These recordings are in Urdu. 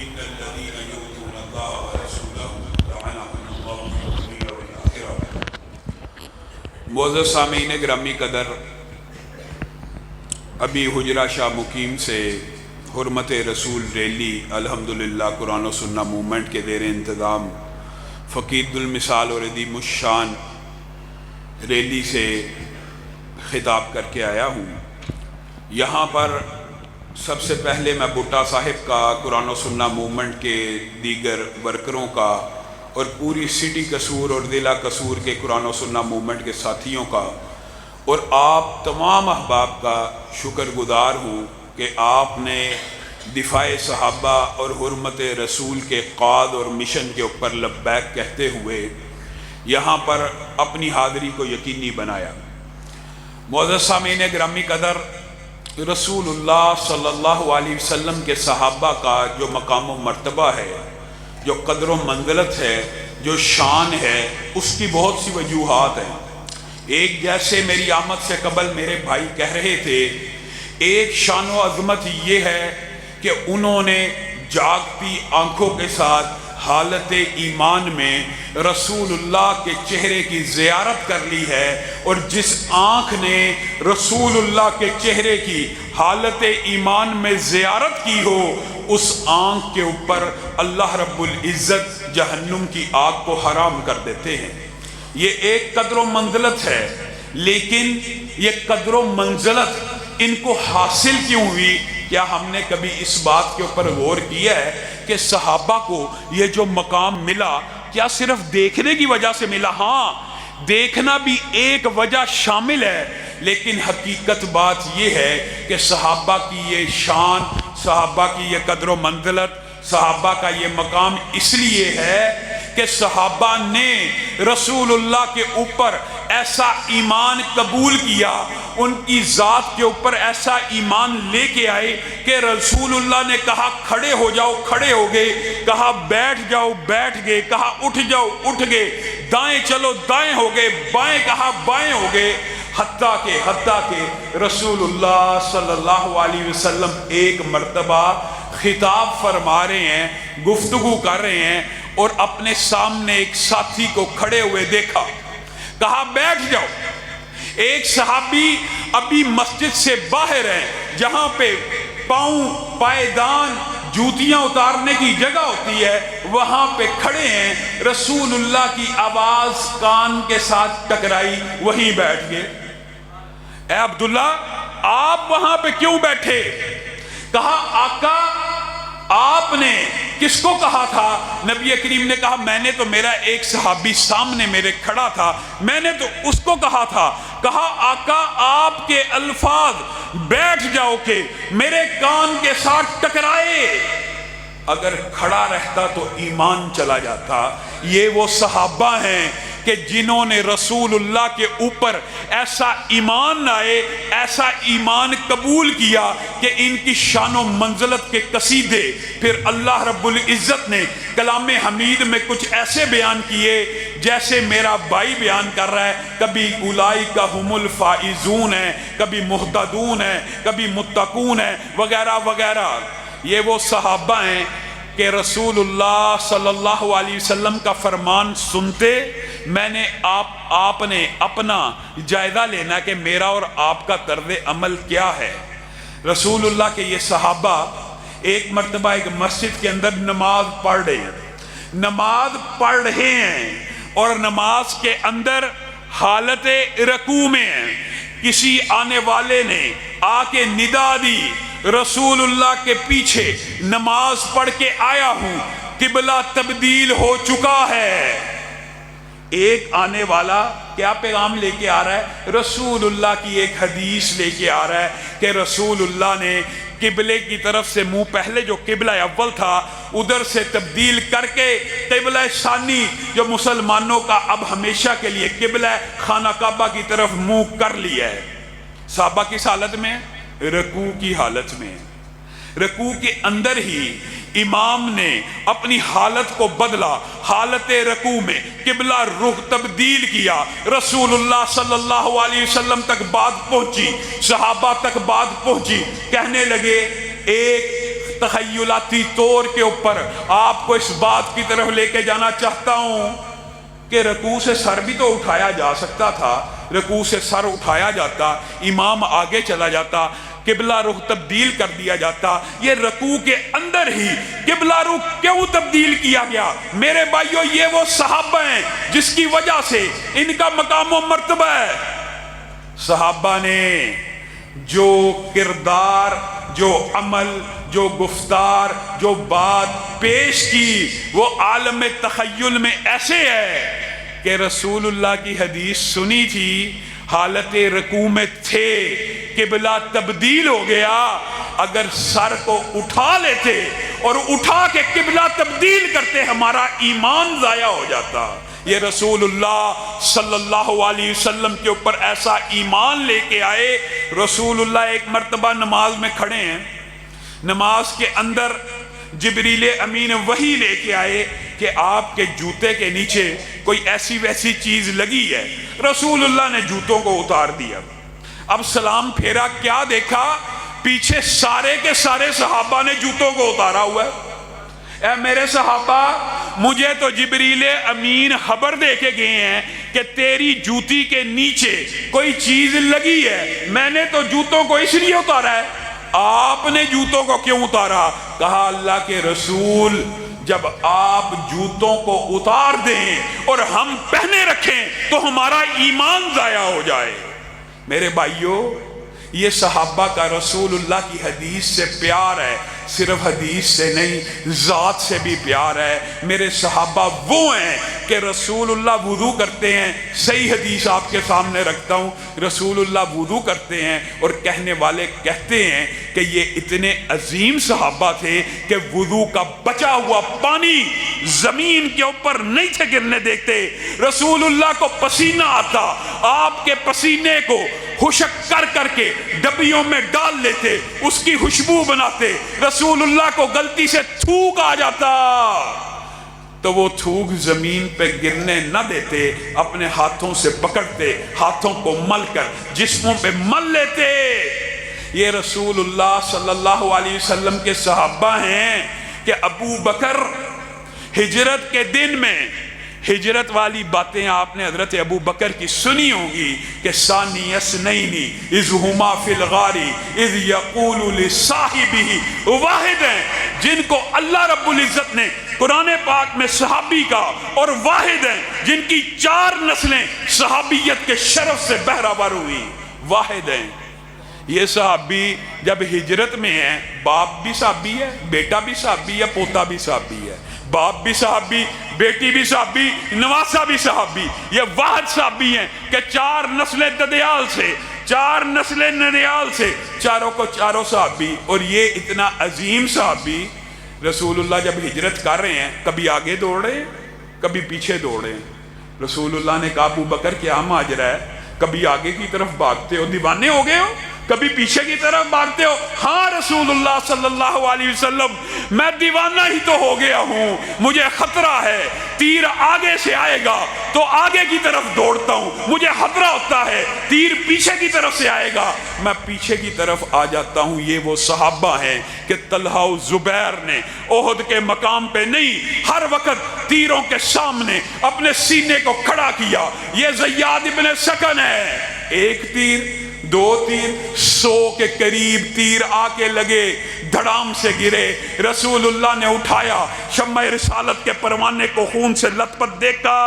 إن الذين يؤذون الله ورسوله لعنهم الله في الدنيا والآخرة۔ معزز سامعین گرامی قدر، ابھی حجرہ شاہ مقیم سے حرمت رسول ریلی الحمدللہ قرآن و سنہ موومنٹ کے زیر انتظام فقید المثال اور عظیم الشان ریلی سے خطاب کر کے آیا ہوں۔ یہاں پر سب سے پہلے میں بھٹا صاحب کا، قرآن و سنہ موومنٹ کے دیگر ورکروں کا اور پوری سٹی قصور اور ضلع قصور کے قرآن و سنہ موومنٹ کے ساتھیوں کا اور آپ تمام احباب کا شکر گزار ہوں کہ آپ نے دفاع صحابہ اور حرمت رسول کے قاد اور مشن کے اوپر لبیک کہتے ہوئے یہاں پر اپنی حاضری کو یقینی بنایا۔ معزز سامعین گرامی قدر، رسول اللہ صلی اللہ علیہ وسلم کے صحابہ کا جو مقام و مرتبہ ہے، جو قدر و منزلت ہے، جو شان ہے، اس کی بہت سی وجوہات ہیں۔ ایک جیسے میری آمد سے قبل میرے بھائی کہہ رہے تھے، ایک شان و عظمت یہ ہے کہ انہوں نے جاگتی آنکھوں کے ساتھ حالت ایمان میں رسول اللہ کے چہرے کی زیارت کر لی ہے، اور جس آنکھ نے رسول اللہ کے چہرے کی حالت ایمان میں زیارت کی ہو، اس آنکھ کے اوپر اللہ رب العزت جہنم کی آگ کو حرام کر دیتے ہیں۔ یہ ایک قدر و منزلت ہے، لیکن یہ قدر و منزلت ان کو حاصل کیوں ہوئی؟ کیا ہم نے کبھی اس بات کے اوپر غور کیا ہے کہ صحابہ کو یہ جو مقام ملا کیا صرف دیکھنے کی وجہ سے ملا؟ ہاں، دیکھنا بھی ایک وجہ شامل ہے، لیکن حقیقت بات یہ ہے کہ صحابہ کی یہ شان، صحابہ کی یہ قدر و منزلت، صحابہ کا یہ مقام اس لیے ہے کہ صحابہ نے رسول اللہ کے اوپر ایسا ایمان قبول کیا، ان کی ذات کے اوپر ایسا ایمان لے کے آئے کہ رسول اللہ نے کہا کھڑے ہو جاؤ، کھڑے ہو گئے، کہا بیٹھ جاؤ، بیٹھ گئے، کہا اٹھ جاؤ، اٹھ گئے، دائیں چلو، دائیں ہو گئے، بائیں کہا بائیں ہو گئے، حتیٰ کہ رسول اللہ صلی اللہ علیہ وسلم ایک مرتبہ خطاب فرما رہے ہیں، گفتگو کر رہے ہیں، اور اپنے سامنے ایک ساتھی کو کھڑے ہوئے دیکھا، کہا بیٹھ جاؤ۔ ایک صحابی ابھی مسجد سے باہر ہیں، جہاں پہ پاؤں پائیدان جوتیاں اتارنے کی جگہ ہوتی ہے، وہاں پہ کھڑے ہیں، رسول اللہ کی آواز کان کے ساتھ ٹکرائی، وہیں بیٹھ گئے۔ اے عبداللہ، آپ وہاں پہ کیوں بیٹھے؟ کہا آقا آپ نے کس کو کہا تھا؟ نبی کریم نے کہا میں نے تو، میرا ایک صحابی سامنے میرے کھڑا تھا، میں نے تو اس کو کہا تھا۔ کہا آقا آپ کے الفاظ بیٹھ جاؤ کے میرے کان کے ساتھ ٹکرائے، اگر کھڑا رہتا تو ایمان چلا جاتا۔ یہ وہ صحابہ ہیں کہ جنہوں نے رسول اللہ کے اوپر ایسا ایمان لائے، ایسا ایمان قبول کیا کہ ان کی شان و منزلت کے قصیدے پھر اللہ رب العزت نے کلام حمید میں کچھ ایسے بیان کیے جیسے میرا بھائی بیان کر رہا ہے، کبھی اولئک هم الفائزون ہے، کبھی مہتدون ہے، کبھی متقون ہے، وغیرہ وغیرہ۔ یہ وہ صحابہ ہیں کہ رسول اللہ صلی اللہ علیہ وسلم کا فرمان سنتے میں نے آپ نے اپنا جائزہ لینا کہ میرا اور آپ کا طرز عمل کیا ہے۔ رسول اللہ کے یہ صحابہ ایک مرتبہ ایک مسجد کے اندر نماز پڑھ رہے ہیں، اور نماز کے اندر حالت رکوع میں ہیں۔ کسی آنے والے نے آ کے ندا دی، رسول اللہ کے پیچھے نماز پڑھ کے آیا ہوں، قبلہ تبدیل ہو چکا ہے۔ ایک آنے والا کیا پیغام لے کے آ رہا ہے؟ رسول اللہ کی ایک حدیث لے کے آ رہا ہے کہ رسول اللہ نے قبلے کی طرف سے منہ، پہلے جو قبلہ اول تھا ادھر سے تبدیل کر کے قبلہ ثانی جو مسلمانوں کا اب ہمیشہ کے لیے قبلہ خانہ کعبہ کی طرف منہ کر لیا ہے۔ صحابہ کس حالت میں؟ رکوع کی حالت میں۔ رکوع کے اندر ہی امام نے اپنی حالت کو بدلا، حالت رکوع میں قبلہ رخ تبدیل کیا، رسول اللہ صلی اللہ علیہ وسلم تک بات پہنچی، صحابہ تک بات پہنچی، کہنے لگے ایک تخیلاتی طور کے اوپر آپ کو اس بات کی طرف لے کے جانا چاہتا ہوں کہ رکوع سے سر بھی تو اٹھایا جا سکتا تھا، رکوع سے سر اٹھایا جاتا، امام آگے چلا جاتا، قبلہ رخ تبدیل کر دیا جاتا۔ یہ رکوع کے اندر ہی قبلہ رخ کیوں تبدیل کیا گیا؟ میرے بھائیو، یہ وہ صحابہ ہیں جس کی وجہ سے ان کا مقام و مرتبہ ہے۔ صحابہ نے جو کردار، جو عمل، جو گفتار، جو بات پیش کی، وہ عالم تخیل میں ایسے ہے کہ رسول اللہ کی حدیث سنی تھی، حالت رکوع میں تھے، قبلہ تبدیل ہو گیا، اگر سر کو اٹھا لیتے اور اٹھا کے قبلہ تبدیل کرتے ہمارا ایمان ضائع ہو جاتا۔ یہ رسول اللہ صلی اللہ علیہ وسلم کے اوپر ایسا ایمان لے کے آئے۔ رسول اللہ ایک مرتبہ نماز میں کھڑے ہیں، نماز کے اندر جبریل امین وحی لے کے آئے کہ آپ کے جوتے کے نیچے کوئی ایسی ویسی چیز لگی ہے۔ رسول اللہ نے جوتوں کو اتار دیا، اب سلام پھیرا، کیا دیکھا؟ پیچھے سارے کے سارے صحابہ نے جوتوں کو اتارا ہوا ہے۔ اے میرے صحابہ، مجھے تو جبریل امین خبر دے کے گئے ہیں کہ تیری جوتی کے نیچے کوئی چیز لگی ہے، میں نے تو جوتوں کو اس لیے اتارا ہے۔ آپ نے جوتوں کو کیوں اتارا؟ کہا اللہ کے رسول، جب آپ جوتوں کو اتار دیں اور ہم پہنے رکھیں تو ہمارا ایمان ضائع ہو جائے۔ میرے بھائیو، یہ صحابہ کا رسول اللہ کی حدیث سے پیار ہے، صرف حدیث سے نہیں، ذات سے بھی پیار ہے۔ میرے صحابہ وہ ہیں کہ رسول اللہ وضو کرتے ہیں، صحیح حدیث آپ کے سامنے رکھتا ہوں، رسول اللہ وضو کرتے ہیں اور کہنے والے کہتے ہیں کہ یہ اتنے عظیم صحابہ تھے کہ وضو کا بچا ہوا پانی زمین کے اوپر نہیں تھے گرنے دیتے۔ رسول اللہ کو پسینہ آتا، آپ کے پسینے کو خشک کر کر کے ڈبیوں میں ڈال لیتے، اس کی خوشبو بناتے۔ رسول اللہ کو غلطی سے تھوک آ جاتا تو وہ تھوک زمین پہ گرنے نہ دیتے، اپنے ہاتھوں سے پکڑتے، ہاتھوں کو مل کر جسموں پہ مل لیتے۔ یہ رسول اللہ صلی اللہ علیہ وسلم کے صحابہ ہیں کہ ابو بکر ہجرت کے دن میں، ہجرت والی باتیں آپ نے حضرت ابو بکر کی سنی ہوں گی کہ ثانی اثنین اذ ہما فی الغار اذ یقول لصاحبہ، واحد ہیں جن کو اللہ رب العزت نے قرآن پاک میں صحابی کا، اور واحد ہیں جن کی 4 نسلیں صحابیت کے شرف سے بہرہور ہوئی، واحد ہیں۔ یہ صحابی جب ہجرت میں ہیں، باپ بھی صحابی ہے، بیٹا بھی صحابی ہے، پوتا بھی صحابی ہے، باپ بھی صحابی، بیٹی بھی صحابی، نواسہ بھی صحابی، یہ واحد صحابی ہیں کہ 4 نسلیں ددیال سے، 4 نسلیں ننیال سے، چاروں کو چاروں صحابی۔ اور یہ اتنا عظیم صحابی، رسول اللہ جب ہجرت کر رہے ہیں، کبھی آگے دوڑے کبھی پیچھے دوڑے۔ رسول اللہ نے کہا ابو بکر کیا ماجرا ہے؟ کبھی آگے کی طرف بھاگتے ہو، دیوانے ہو گئے ہو؟ کبھی پیچھے کی طرف بھاگتے ہو؟ ہاں رسول اللہ صلی اللہ علیہ وسلم، میں دیوانہ ہی تو ہو گیا ہوں، مجھے خطرہ ہے، تیر آگے سے آئے گا تو آگے کی طرف دوڑتا ہوں، مجھے خطرہ ہوتا ہے تیر پیچھے کی طرف سے آئے گا، میں پیچھے کی طرف آ جاتا ہوں۔ یہ وہ صحابہ ہیں کہ طلحہ و زبیر نے احد کے مقام پہ نہیں، ہر وقت تیروں کے سامنے اپنے سینے کو کھڑا کیا۔ یہ زیاد ابن سکن ہے، 1 تیر، 2 تیر، 100 کے قریب تیر آ کے لگے، دھڑام سے گرے۔ رسول اللہ نے اٹھایا، شمع رسالت کے پروانے کو خون سے لت پت دیکھا،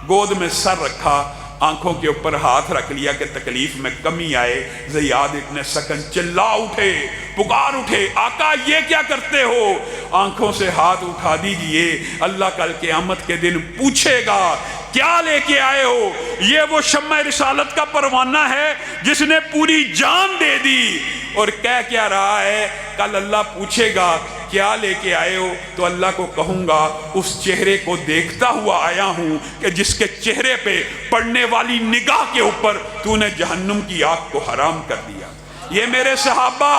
گود میں سر رکھا، آنکھوں کے اوپر ہاتھ رکھ لیا کہ تکلیف میں کمی آئے۔ زیاد ابن سکن چلا اٹھے، پکار اٹھے، آقا یہ کیا کرتے ہو؟ آنکھوں سے ہاتھ اٹھا دیجئے، اللہ کل قیامت کے دن پوچھے گا کیا لے کے آئے ہو؟ یہ وہ شمع رسالت کا پروانہ ہے جس نے پوری جان دے دی، اور کہہ کیا رہا ہے؟ کل اللہ پوچھے گا کیا لے کے آئے ہو؟ تو اللہ کو کہوں گا اس چہرے کو دیکھتا ہوا آیا ہوں کہ جس کے چہرے پہ پڑنے والی نگاہ کے اوپر تو نے جہنم کی آگ کو حرام کر دیا۔ یہ میرے صحابہ،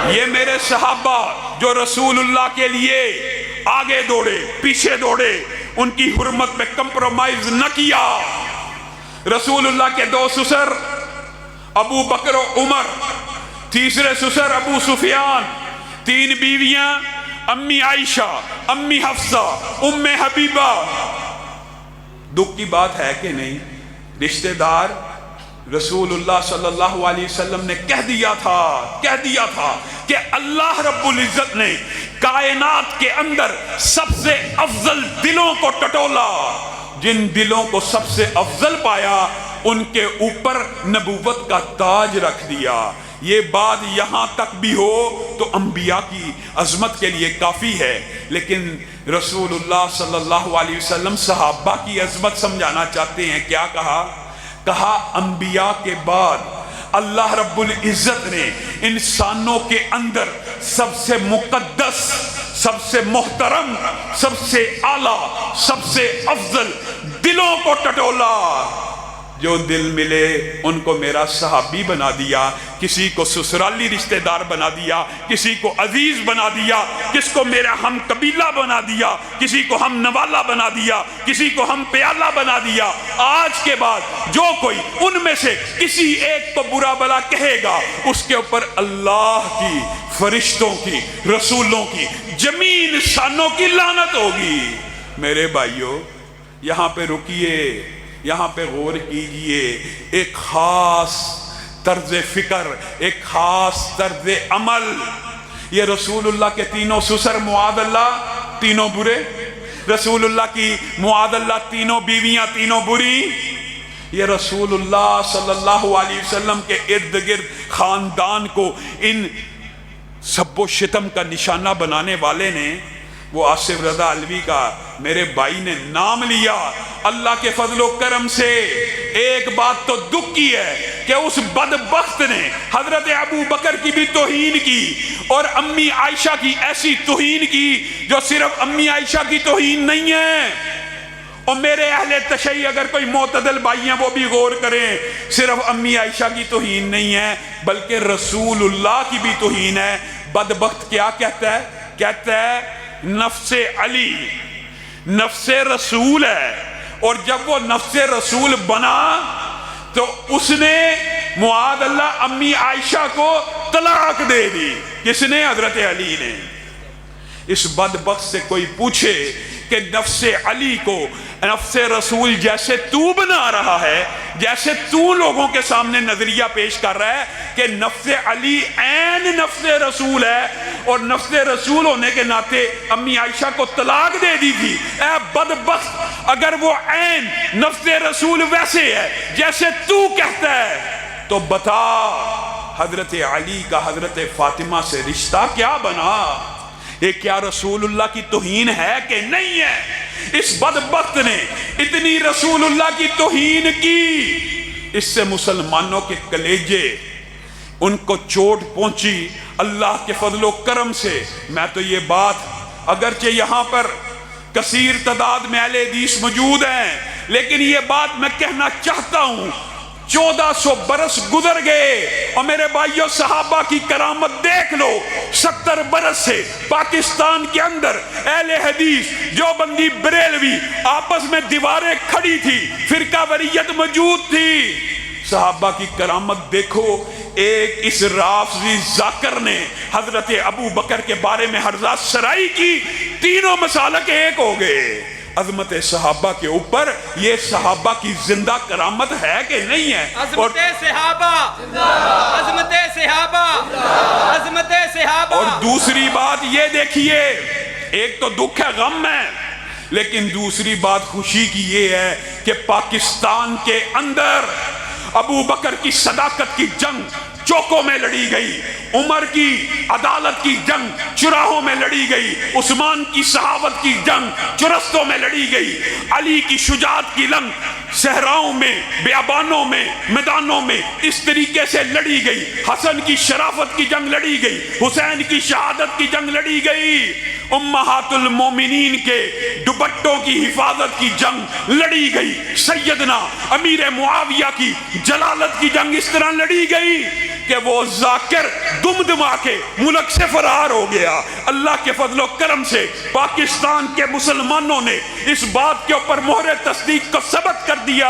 یہ میرے صحابہ جو رسول اللہ کے لیے آگے دوڑے پیچھے دوڑے، ان کی حرمت میں کمپرومائز نہ کیا۔ رسول اللہ کے 2 سسر ابو بکر و عمر، تیسرے سسر ابو سفیان، 3 بیویاں امی عائشہ، امی حفصہ، ام حبیبہ۔ دکھ کی بات ہے کہ نہیں؟ رشتہ دار رسول اللہ صلی اللہ علیہ وسلم نے کہہ دیا تھا کہ اللہ رب العزت نے کائنات کے اندر سب سے افضل دلوں کو ٹٹولا، جن دلوں کو سب سے افضل پایا ان کے اوپر نبوت کا تاج رکھ دیا۔ یہ بات یہاں تک بھی ہو تو انبیاء کی عظمت کے لیے کافی ہے، لیکن رسول اللہ صلی اللہ علیہ وسلم صحابہ کی عظمت سمجھانا چاہتے ہیں۔ کیا کہا؟ انبیاء کے بعد اللہ رب العزت نے انسانوں کے اندر سب سے مقدس، سب سے محترم، سب سے اعلیٰ، سب سے افضل دلوں کو ٹٹولا۔ جو دل ملے ان کو میرا صحابی بنا دیا، کسی کو سسرالی رشتہ دار بنا دیا، کسی کو عزیز بنا دیا، کس کو میرا ہم قبیلہ بنا دیا، کسی کو ہم نوالا بنا دیا، کسی کو ہم پیالہ بنا دیا۔ آج کے بعد جو کوئی ان میں سے کسی ایک کو برا بلا کہے گا، اس کے اوپر اللہ کی، فرشتوں کی، رسولوں کی، جمیع انسانوں کی لعنت ہوگی۔ میرے بھائیو، یہاں پہ رکیے، یہاں پہ غور کیجئے۔ ایک خاص طرز فکر، ایک خاص طرز عمل۔ یہ رسول اللہ کے تینوں سسر معاذ اللہ تینوں برے، رسول اللہ کی معاذ اللہ تینوں بیویاں تینوں بری۔ یہ رسول اللہ صلی اللہ علیہ وسلم کے ارد گرد خاندان کو ان سب و شتم کا نشانہ بنانے والے نے، وہ آصف رضا علوی کا میرے بھائی نے نام لیا۔ اللہ کے فضل و کرم سے ایک بات تو دکھ کی ہے کہ اس بدبخت نے حضرت ابو بکر کی بھی توہین کی، اور امی عائشہ کی ایسی توہین کی جو صرف امی عائشہ کی توہین نہیں ہے۔ اور میرے اہل تشیع اگر کوئی معتدل بھائی ہیں وہ بھی غور کریں، صرف امی عائشہ کی توہین نہیں ہے بلکہ رسول اللہ کی بھی توہین ہے۔ بدبخت کیا کہتا ہے؟ کہتا ہے نفس علی نفس رسول ہے، اور جب وہ نفس رسول بنا تو اس نے معاذ اللہ امی عائشہ کو طلاق دے دی۔ کس نے؟ حضرت علی نے۔ اس بدبخت سے کوئی پوچھے کہ نفس علی کو نفس رسول جیسے تو بنا رہا ہے، جیسے تو لوگوں کے سامنے نظریہ پیش کر رہا ہے کہ نفس علی عین نفس رسول ہے، اور نفس رسول ہونے کے ناطے امی عائشہ کو طلاق دے دی تھی، اے بدبخت، اگر وہ عین نفس رسول ویسے ہے جیسے تو کہتا ہے تو بتا حضرت علی کا حضرت فاطمہ سے رشتہ کیا بنا؟ یہ کیا رسول اللہ کی توہین ہے کہ نہیں ہے؟ اس بدبخت نے اتنی رسول اللہ کی توہین کی، اس سے مسلمانوں کے کلیجے ان کو چوٹ پہنچی۔ اللہ کے فضل و کرم سے میں تو یہ بات، اگرچہ یہاں پر کثیر تعداد میں اہل حدیث موجود ہیں، لیکن یہ بات میں کہنا چاہتا ہوں، 1400 برس گزر گئے اور میرے بھائیوں صحابہ کی کرامت دیکھ لو۔ 70 برس سے پاکستان کے اندر اہل حدیث جو بندی بریلوی آپس میں دیواریں کھڑی تھی، فرقہ واریت موجود تھی۔ صحابہ کی کرامت دیکھو، ایک اس رافضی ذاکر نے حضرت ابو بکر کے بارے میں حرزات سرائی کی، تینوں مسالک ایک ہو گئے۔ عظمت صحابہ کے اوپر یہ صحابہ کی زندہ کرامت ہے کہ نہیں ہے؟ عظمت صحابہ، عظمت صحابہ، عظمت صحابہ۔ اور دوسری بات یہ دیکھیے، ایک تو دکھ ہے، غم ہے، لیکن دوسری بات خوشی کی یہ ہے کہ پاکستان کے اندر ابو بکر کی صداقت کی جنگ چوکوں میں لڑی گئی، عمر کی عدالت کی جنگ چراہوں میں لڑی گئی، عثمان کی صحابت کی جنگ چرستوں میں لڑی گئی، علی کی شجاعت کی جنگ صحراؤں میں، بیابانوں میں، میدانوں میں اس طریقے سے لڑی گئی، حسن کی شرافت کی جنگ لڑی گئی، حسین کی شہادت کی جنگ لڑی گئی، امہات المومنین کے دوپٹوں کی حفاظت کی جنگ لڑی گئی، سیدنا امیر معاویہ کی جلالت کی جنگ اس طرح لڑی گئی کہ وہ ذاکر دم دما کے ملک سے فرار ہو گیا۔ اللہ کے فضل و کرم سے پاکستان کے مسلمانوں نے اس بات کے اوپر مہر تصدیق کو ثبت کر دیا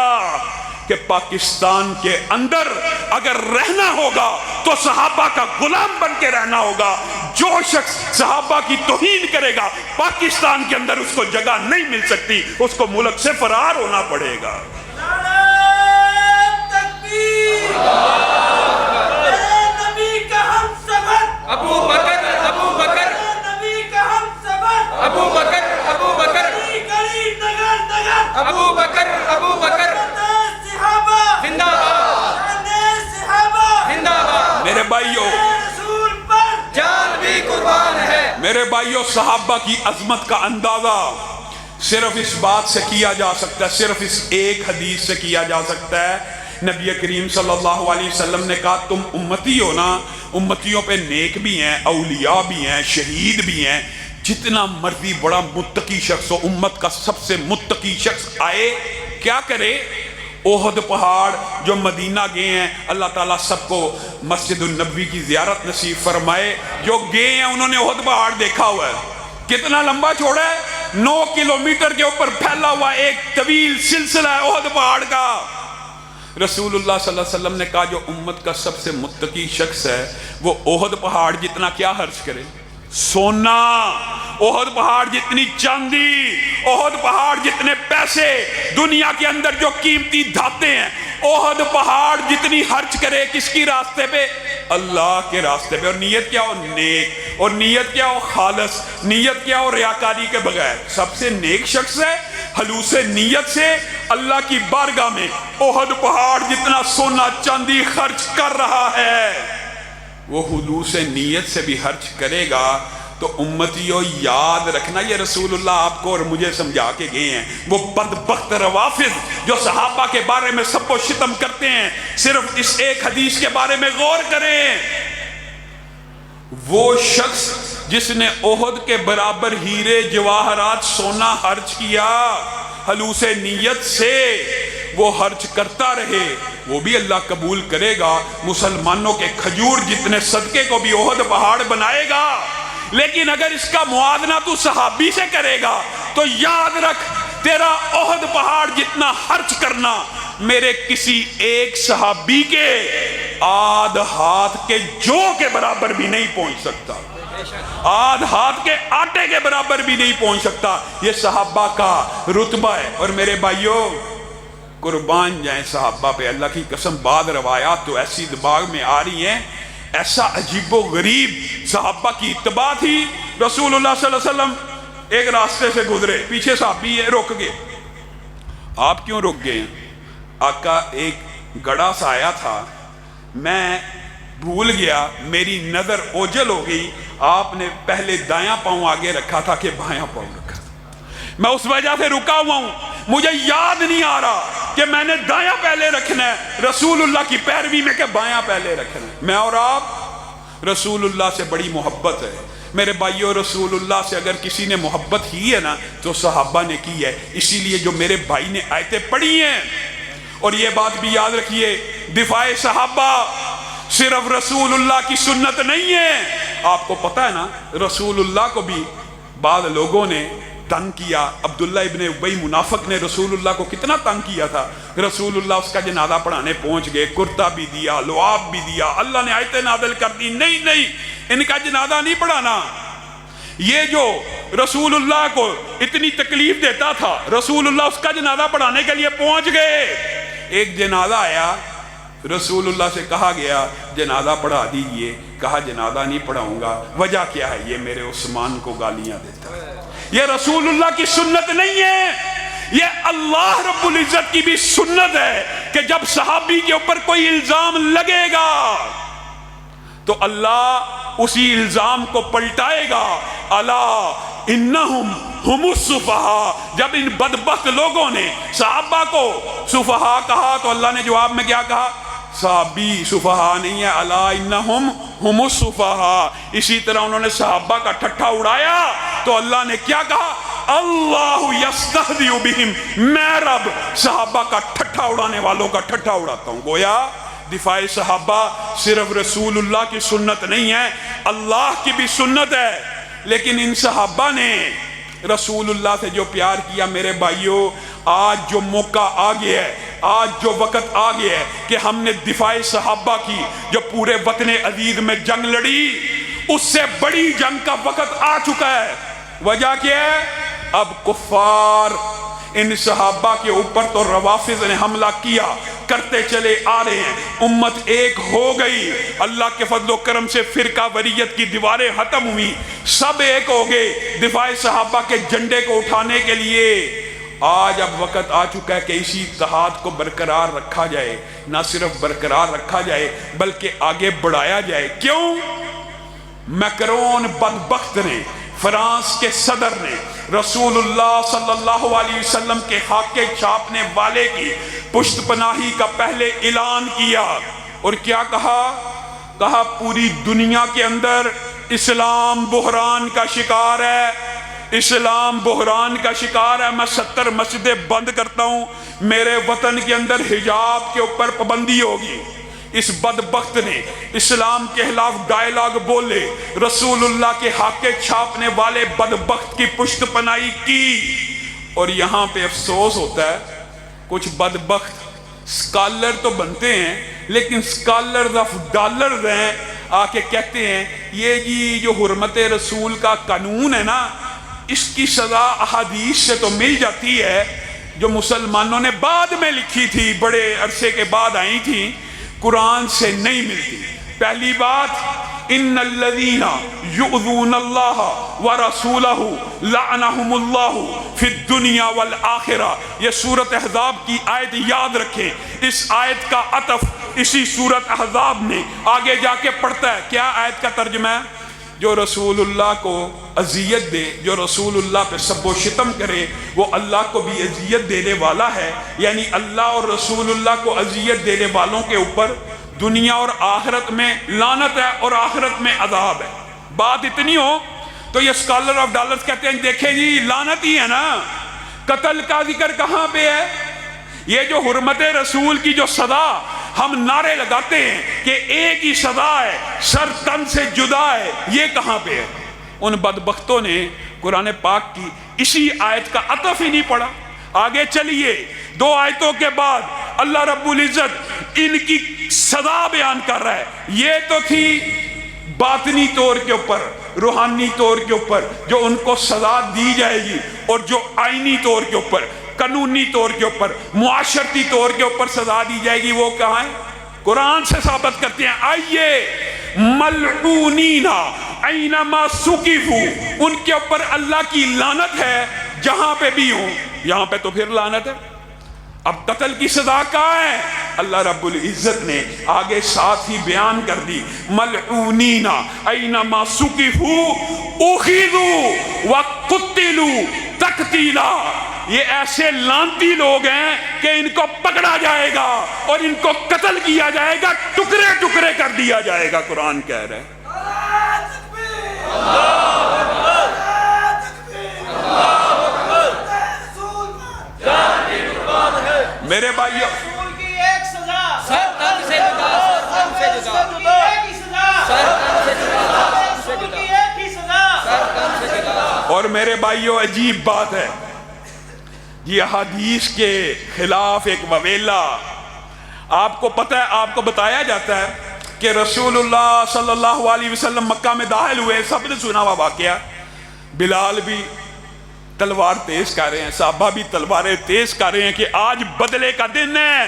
کہ پاکستان کے اندر اگر رہنا ہوگا تو صحابہ کا غلام بن کے رہنا ہوگا. جو شخص صحابہ کی توہین کرے گا پاکستان کے اندر اس کو جگہ نہیں مل سکتی, اس کو ملک سے فرار ہونا پڑے گا. ابو بکر ابو بکر ابو بکر ابو بکر ابو بکر ابو بکر زندہ باد زندہ باد. میرے بھائیوں, جان بھی قربان ہے. میرے بھائیوں, صحابہ کی عظمت کا اندازہ صرف اس بات سے کیا جا سکتا ہے, صرف اس ایک حدیث سے کیا جا سکتا ہے. نبی کریم صلی اللہ علیہ وسلم نے کہا تم امتی ہو نا, امتیوں پہ نیک بھی ہیں, اولیاء بھی ہیں, شہید بھی ہیں. جتنا مرضی بڑا متقی شخص ہو, امت کا سب سے متقی شخص آئے کیا کرے؟ احد پہاڑ جو مدینہ گئے ہیں, اللہ تعالیٰ سب کو مسجد النبوی کی زیارت نصیب فرمائے. جو گئے ہیں انہوں نے احد پہاڑ دیکھا ہوا ہے. کتنا لمبا چھوڑا ہے؟ 9 کلومیٹر کے اوپر پھیلا ہوا ایک طویل سلسلہ ہے احد پہاڑ کا. رسول اللہ صلی اللہ علیہ وسلم نے کہا جو امت کا سب سے متقی شخص ہے وہ احد پہاڑ جتنا کیا خرچ کرے؟ سونا. احد پہاڑ جتنی چاندی, احد پہاڑ جتنے پیسے, دنیا کے اندر جو قیمتی دھاتیں ہیں, احد پہاڑ جتنی خرچ کرے کس کی راستے پہ؟ اللہ کے راستے پہ. اور نیت کیا ہو؟ نیک. اور نیت کیا ہو؟ خالص. نیت کیا ہو؟ ریاکاری کے بغیر. سب سے نیک شخص ہے خلوص نیت سے اللہ کی بارگاہ میں احد پہاڑ جتنا سونا چاندی خرچ کر رہا ہے. وہ خلوص نیت سے بھی خرچ کرے گا. تو امتیوں یاد رکھنا, یہ رسول اللہ آپ کو اور مجھے سمجھا کے گئے ہیں. وہ بدبخت روافض جو صحابہ کے بارے میں سب و شتم کرتے ہیں, صرف اس ایک حدیث کے بارے میں غور کریں. وہ شخص جس نے احد کے برابر ہیرے جواہرات سونا خرچ کیا خلوص نیت سے, وہ خرچ کرتا رہے, وہ بھی اللہ قبول کرے گا. مسلمانوں کے کھجور جتنے صدقے کو بھی احد پہاڑ بنائے گا. لیکن اگر اس کا موازنہ تو صحابی سے کرے گا تو یاد رکھ تیرا احد پہاڑ جتنا خرچ کرنا میرے کسی ایک صحابی کے آدھ ہاتھ کے جو کے برابر بھی نہیں پہنچ سکتا, آدھ ہاتھ کے آٹے کے برابر بھی نہیں پہنچ سکتا. یہ صحابہ کا رتبہ ہے. اور میرے بھائیوں, قربان جائیں صحابہ پہ, اللہ کی قسم بعض روایات تو ایسی دماغ میں آ رہی ہیں, ایسا عجیب و غریب صحابہ کی اتباع تھی. رسول اللہ صلی اللہ علیہ وسلم ایک راستے سے گزرے, پیچھے صحابی ہے, رک گئے. آپ کیوں رک گئے؟ آقا ایک گڑا سا آیا تھا, میں بھول گیا, میری نظر اوجل ہو گئی. آپ نے پہلے دایاں پاؤں آگے رکھا تھا کہ بایاں پاؤں رکھا تھا, میں اس وجہ سے رکا ہوا ہوں. مجھے یاد نہیں آ رہا کہ میں نے دایاں پہلے رکھنا ہے رسول اللہ کی پیروی میں کہ بایاں پہلے رکھنا ہے. میں اور آپ, رسول اللہ سے بڑی محبت ہے میرے بھائیوں. رسول اللہ سے اگر کسی نے محبت کی ہے نا تو صحابہ نے کی ہے. اسی لیے جو میرے بھائی نے آیتیں پڑھی ہیں, اور یہ بات بھی یاد رکھیے, دفاع صحابہ صرف رسول اللہ کی سنت نہیں ہے. آپ کو پتہ ہے نا رسول اللہ کو بھی بعض لوگوں نے تنگ کیا. عبداللہ ابن ابی منافق نے رسول اللہ کو کتنا تنگ کیا تھا. رسول اللہ اس کا جنازہ پڑھانے پہنچ گئے, کرتا بھی دیا, لعاب بھی دیا. اللہ نے آیتیں نازل کر دی, نہیں ان کا جنازہ نہیں پڑھانا. یہ جو رسول اللہ کو اتنی تکلیف دیتا تھا, رسول اللہ اس کا جنازہ پڑھانے کے لیے پہنچ گئے. ایک جنازہ آیا, رسول اللہ سے کہا گیا جنازہ پڑھا دیجئے. کہا جنازہ نہیں پڑھاؤں گا. وجہ کیا ہے؟ یہ میرے عثمان کو گالیاں دیتا ہے. یہ رسول اللہ کی سنت نہیں ہے, یہ اللہ رب العزت کی بھی سنت ہے کہ جب صحابی کے اوپر کوئی الزام لگے گا تو اللہ اسی الزام کو پلٹائے گا. الا انہم ہم السفہاء. جب ان بدبخت لوگوں نے صحابہ کو سفہاء کہا تو اللہ نے جواب میں کیا کہا؟ صحابی سفہاء نہیں ہے, الا انہم ہم السفہاء. اسی طرح انہوں نے صحابہ کا ٹھٹھا اڑایا تو اللہ نے کیا کہا؟ اللہ یستہزئ بہم. میں رب صحابہ کا ٹھٹھا اڑانے والوں کا ٹھٹھا اڑاتا ہوں. گویا دفاع صحابہ صرف رسول اللہ کی سنت نہیں ہے, اللہ کی بھی سنت ہے. لیکن ان صحابہ نے رسول اللہ سے جو پیار کیا میرے بھائیوں, آج جو موقع آ گیا ہے، آج جو وقت آ گیا ہے کہ ہم نے دفاع صحابہ کی، جو پورے وطن عزیز میں جنگ لڑی، اس سے بڑی جنگ کا وقت آ چکا ہے۔ وجہ کیا ہے؟ اب کفار ان صحابہ کے اوپر تو روافض نے حملہ کیا، کرتے چلے آ رہے ہیں، امت ایک ہو گئی، اللہ کے فضل و کرم سے فرقہ وریت کی دیواریں ختم ہوئی، سب ایک ہو گئے دفاع صحابہ کے جھنڈے کو اٹھانے کے لیے۔ آج اب وقت آ چکا ہے کہ اسی اتحاد کو برقرار رکھا جائے، نہ صرف برقرار رکھا جائے بلکہ آگے بڑھایا جائے۔ کیوں؟ میکرون بدبخت نے، فرانس کے صدر نے رسول اللہ صلی اللہ علیہ وسلم کے خاکے چھاپنے والے کی پشت پناہی کا پہلے اعلان کیا، اور کیا کہا؟ کہا پوری دنیا کے اندر اسلام بحران کا شکار ہے، اسلام بحران کا شکار ہے، میں 70 مسجدیں بند کرتا ہوں، میرے وطن کے اندر حجاب کے اوپر پابندی ہوگی۔ اس بدبخت نے اسلام کے خلاف ڈائلاگ بولے، رسول اللہ کے حاکے چھاپنے والے بدبخت کی پشت پناہی کی، اور یہاں پہ افسوس ہوتا ہے کچھ بدبخت سکالر تو بنتے ہیں لیکن سکالرز آف ڈالرز ہیں، آ کے کہتے ہیں یہ جی جو حرمت رسول کا قانون ہے نا، اس کی سزا احادیث سے تو مل جاتی ہے جو مسلمانوں نے بعد میں لکھی تھی، بڑے عرصے کے بعد آئی تھی، قرآن سے نہیں ملتی۔ پہلی بات، ان الذین یؤذون اللہ ورسولہ لعنہم اللہ فی الدنیا والآخرہ، یہ سورۃ احزاب کی آیت یاد رکھیں، اس آیت کا عطف اسی سورۃ احزاب نے آگے جا کے پڑھتا ہے۔ کیا آیت کا ترجمہ ہے؟ جو رسول اللہ کو اذیت دے، جو رسول اللہ پہ سب و شتم کرے، وہ اللہ کو بھی اذیت دینے والا ہے، یعنی اللہ اور رسول اللہ کو اذیت دینے والوں کے اوپر دنیا اور آخرت میں لعنت ہے اور آخرت میں عذاب ہے۔ بات اتنی ہو تو یہ اسکالر آف ڈالرز کہتے ہیں دیکھیں جی لعنت ہی ہے نا، قتل کا ذکر کہاں پہ ہے؟ یہ جو حرمت رسول کی جو سزا ہم نعرے لگاتے ہیں کہ ایک ہی سزا ہے، سر تن سے جدا ہے، یہ کہاں پہ ہے؟ ان بدبختوں نے قرآن پاک کی اسی آیت کا عطف ہی نہیں پڑھا۔ آگے چلیے، 2 آیتوں کے بعد اللہ رب العزت ان کی سزا بیان کر رہا ہے۔ یہ تو تھی باطنی طور کے اوپر، روحانی طور کے اوپر جو ان کو سزا دی جائے گی، اور جو آئینی طور کے اوپر، قانونی طور کے اوپر، معاشرتی طور کے اوپر سزا دی جائے گی، وہ کہاں ہے؟ قرآن سے ثابت کرتے ہیں۔ آئیے، ملعونین اینما ثقفوا، ان کے اوپر اللہ کی لعنت ہے جہاں پہ بھی ہوں۔ یہاں پہ تو پھر لعنت ہے۔ اب قتل کی سزا کہاں ہے؟ اللہ رب العزت نے آگے ساتھ ہی بیان کر دی، ملعونین اینما ثقفوا اخذوا وقتلوا تقتیلا، یہ ایسے لعنتی لوگ ہیں کہ ان کو پکڑا جائے گا اور ان کو قتل کیا جائے گا، ٹکڑے ٹکڑے کر دیا جائے گا۔ قرآن کہہ رہے ہیں میرے بھائیو، رسول کی ایک سزا، سر تن سے جدا، سر تن سے جدا، رسول کی ایک ہی سزا، سر تن سے جدا، رسول کی ایک ہی سزا، سر تن سے جدا۔ اور میرے بھائیو عجیب بات ہے، یہ حدیث کے خلاف ایک وویلا، آپ کو پتہ ہے، آپ کو بتایا جاتا ہے کہ رسول اللہ صلی اللہ علیہ وسلم مکہ میں داخل ہوئے، سب نے سنا ہوا واقعہ، بلال بھی تلوار تیز کر رہے ہیں، صحابہ بھی تلواریں تیز کر رہے ہیں کہ آج بدلے کا دن ہے،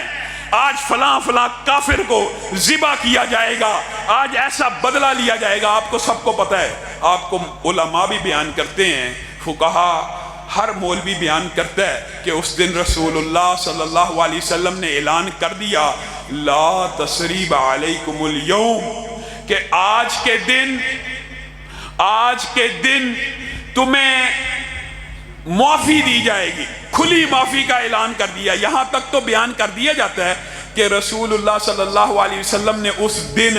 آج فلاں فلاں کافر کو ذبح کیا جائے گا، آج ایسا بدلہ لیا جائے گا۔ آپ کو سب کو پتہ ہے، آپ کو علماء بھی بیان کرتے ہیں، فقہا، ہر مولوی بیان کرتا ہے کہ اس دن رسول اللہ صلی اللہ علیہ وسلم نے اعلان کر دیا، لا تثریب علیکم اليوم، کہ آج کے دن تمہیں معافی دی جائے گی، کھلی معافی کا اعلان کر دیا۔ یہاں تک تو بیان کر دیا جاتا ہے کہ رسول اللہ صلی اللہ علیہ وسلم نے اس دن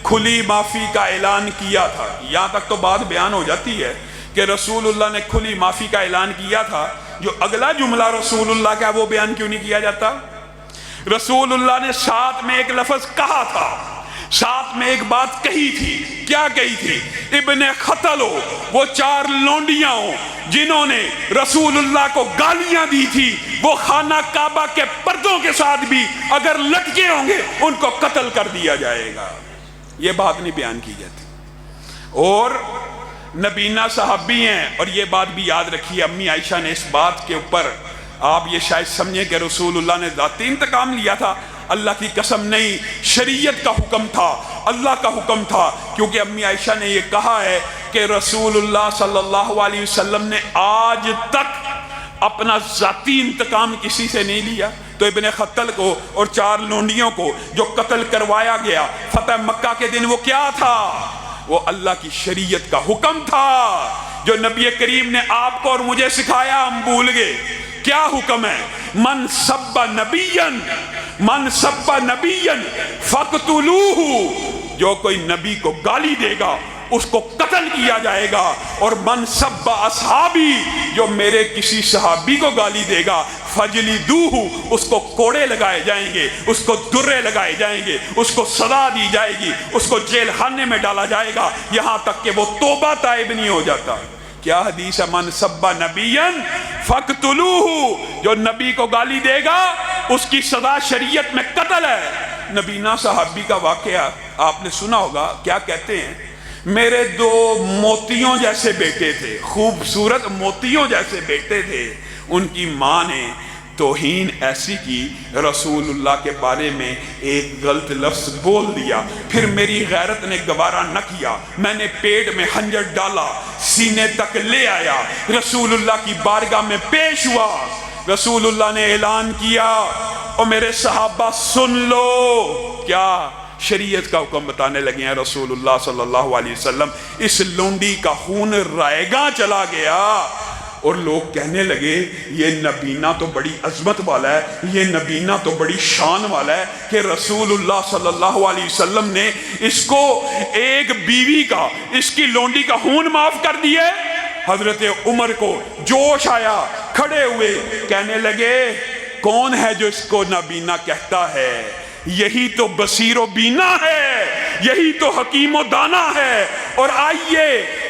کھلی معافی کا اعلان کیا تھا، یہاں تک تو بات بیان ہو جاتی ہے کہ رسول اللہ نے کھلی معافی کا اعلان کیا تھا۔ جو اگلا جملہ رسول اللہ کا وہ بیان کیوں نہیں کیا جاتا؟ رسول اللہ نے ساتھ میں ایک لفظ کہا تھا ساتھ میں ایک بات کہی تھی. کیا کہی تھی؟ ابن خطل ہو، وہ 4 لونڈیاں ہوں جنہوں نے رسول اللہ کو گالیاں دی تھی، وہ خانہ کعبہ کے پردوں کے ساتھ بھی اگر لٹکے ہوں گے ان کو قتل کر دیا جائے گا. یہ بات نہیں بیان کی جاتی. اور نبینا صحابی ہیں، اور یہ بات بھی یاد رکھیے، امی عائشہ نے اس بات کے اوپر آپ یہ شاید سمجھیں کہ رسول اللہ نے ذاتی انتقام لیا تھا. اللہ کی قسم نہیں، شریعت کا حکم تھا، اللہ کا حکم تھا. کیونکہ امی عائشہ نے یہ کہا ہے کہ رسول اللہ صلی اللہ علیہ وسلم نے آج تک اپنا ذاتی انتقام کسی سے نہیں لیا. تو ابن خطل کو اور 4 لونڈیوں کو جو قتل کروایا گیا فتح مکہ کے دن، وہ کیا تھا؟ وہ اللہ کی شریعت کا حکم تھا جو نبی کریم نے آپ کو اور مجھے سکھایا. ہم بھول گئے. کیا حکم ہے؟ من سب نبیا فاقتلوہ، جو کوئی نبی کو گالی دے گا اس کو قتل کیا جائے گا. اور من سب اصحابی، جو میرے کسی صحابی کو گالی دے گا فجلدوہ، اس کو کوڑے لگائے جائیں گے، اس کو درے لگائے جائیں گے، اس کو سزا دی جائے گی، اس کو جیل خانے میں ڈالا جائے گا یہاں تک کہ وہ توبہ تائب نہیں ہو جاتا. کیا حدیث ہے؟ من سب نبیا فاقتلوہ، جو نبی کو گالی دے گا اس کی سزا شریعت میں قتل ہے. نبینا صحابی کا واقعہ آپ نے سنا ہوگا. کیا کہتے ہیں؟ میرے 2 موتیوں جیسے بیٹے تھے، خوبصورت موتیوں جیسے بیٹے تھے. ان کی ماں نے توہین ایسی کی، رسول اللہ کے بارے میں ایک غلط لفظ بول دیا. پھر میری غیرت نے گوارا نہ کیا، میں نے پیٹ میں خنجر ڈالا، سینے تک لے آیا، رسول اللہ کی بارگاہ میں پیش ہوا. رسول اللہ نے اعلان کیا، اور میرے صحابہ سن لو. کیا؟ شریعت کا حکم بتانے لگے ہیں رسول اللہ صلی اللہ علیہ وسلم. اس لونڈی کا خون رائے گاں چلا گیا. اور لوگ کہنے لگے یہ نبینا تو بڑی عظمت والا ہے، یہ نبینا تو بڑی شان والا ہے کہ رسول اللہ صلی اللہ علیہ وسلم نے اس کو ایک بیوی کا، اس کی لونڈی کا خون معاف کر دیے. حضرت عمر کو جوش آیا، کھڑے ہوئے، کہنے لگے کون ہے جو اس کو نبینا کہتا ہے؟ یہی تو بصیر و بینا ہے، یہی تو حکیم و دانا ہے. اور آئیے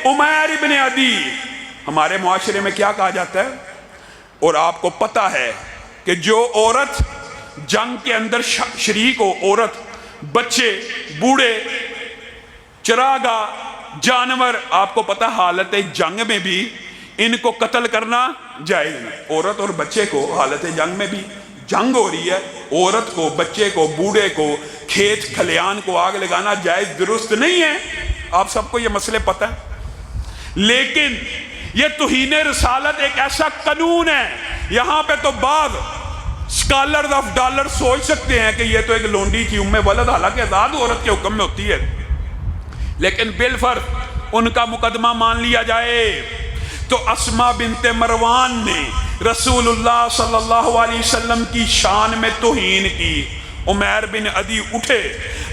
عمیر ابن عدی، ہمارے معاشرے میں کیا کہا جاتا ہے؟ اور آپ کو پتہ ہے کہ جو عورت جنگ کے اندر شریک ہو، عورت، بچے، بوڑھے، چراگاہ، جانور، آپ کو پتہ حالت جنگ میں بھی ان کو قتل کرنا جائز نہیں. عورت اور بچے کو حالت جنگ میں بھی، جنگ ہو رہی ہے، عورت کو، بچے کو، بوڑھے کو، کھیت کھلیان کو آگ لگانا جائز درست نہیں ہے. آپ سب کو یہ مسئلے پتہ ہے. لیکن یہ توہین رسالت ایک ایسا قانون ہے، یہاں پہ تو بعض اسکالرز آف ڈالر سوچ سکتے ہیں کہ یہ تو ایک لونڈی تھی ام ولد، حالانکہ آزاد عورت کے حکم میں ہوتی ہے. لیکن بالفرض ان کا مقدمہ مان لیا جائے تو اسما بنت مروان نے رسول اللہ صلی اللہ علیہ وسلم کی شان میں توہین کی. عمیر بن عدی اٹھے،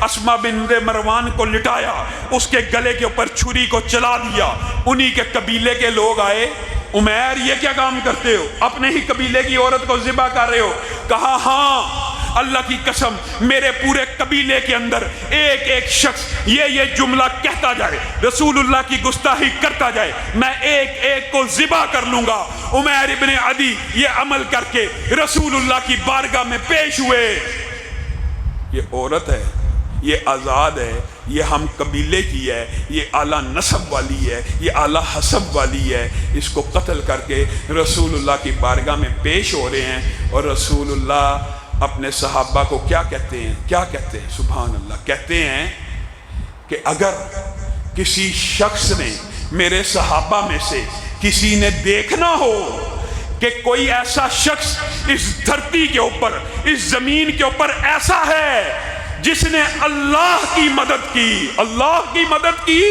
اسما بنت مروان کو لٹایا، اس کے گلے کے اوپر چھری کو چلا دیا. انہی کے قبیلے کے لوگ آئے، عمیر یہ کیا کام کرتے ہو؟ اپنے ہی قبیلے کی عورت کو ذبح کر رہے ہو. کہا ہاں، اللہ کی قسم میرے پورے قبیلے کے اندر ایک ایک شخص یہ جملہ کہتا جائے، رسول اللہ کی گستاخی کرتا جائے، میں ایک ایک کو ذبح کر لوں گا. عمیر ابن عدی یہ عمل کر کے رسول اللہ کی بارگاہ میں پیش ہوئے. یہ عورت ہے، یہ آزاد ہے، یہ ہم قبیلے کی ہے، یہ اعلیٰ نسب والی ہے، یہ اعلیٰ حسب والی ہے. اس کو قتل کر کے رسول اللہ کی بارگاہ میں پیش ہو رہے ہیں. اور رسول اللہ اپنے صحابہ کو کیا کہتے ہیں؟ کیا کہتے ہیں؟ سبحان اللہ، کہتے ہیں کہ اگر کسی شخص نے، میرے صحابہ میں سے کسی نے دیکھنا ہو کہ کوئی ایسا شخص اس دھرتی کے اوپر، اس زمین کے اوپر ایسا ہے جس نے اللہ کی مدد کی، اللہ کی مدد کی،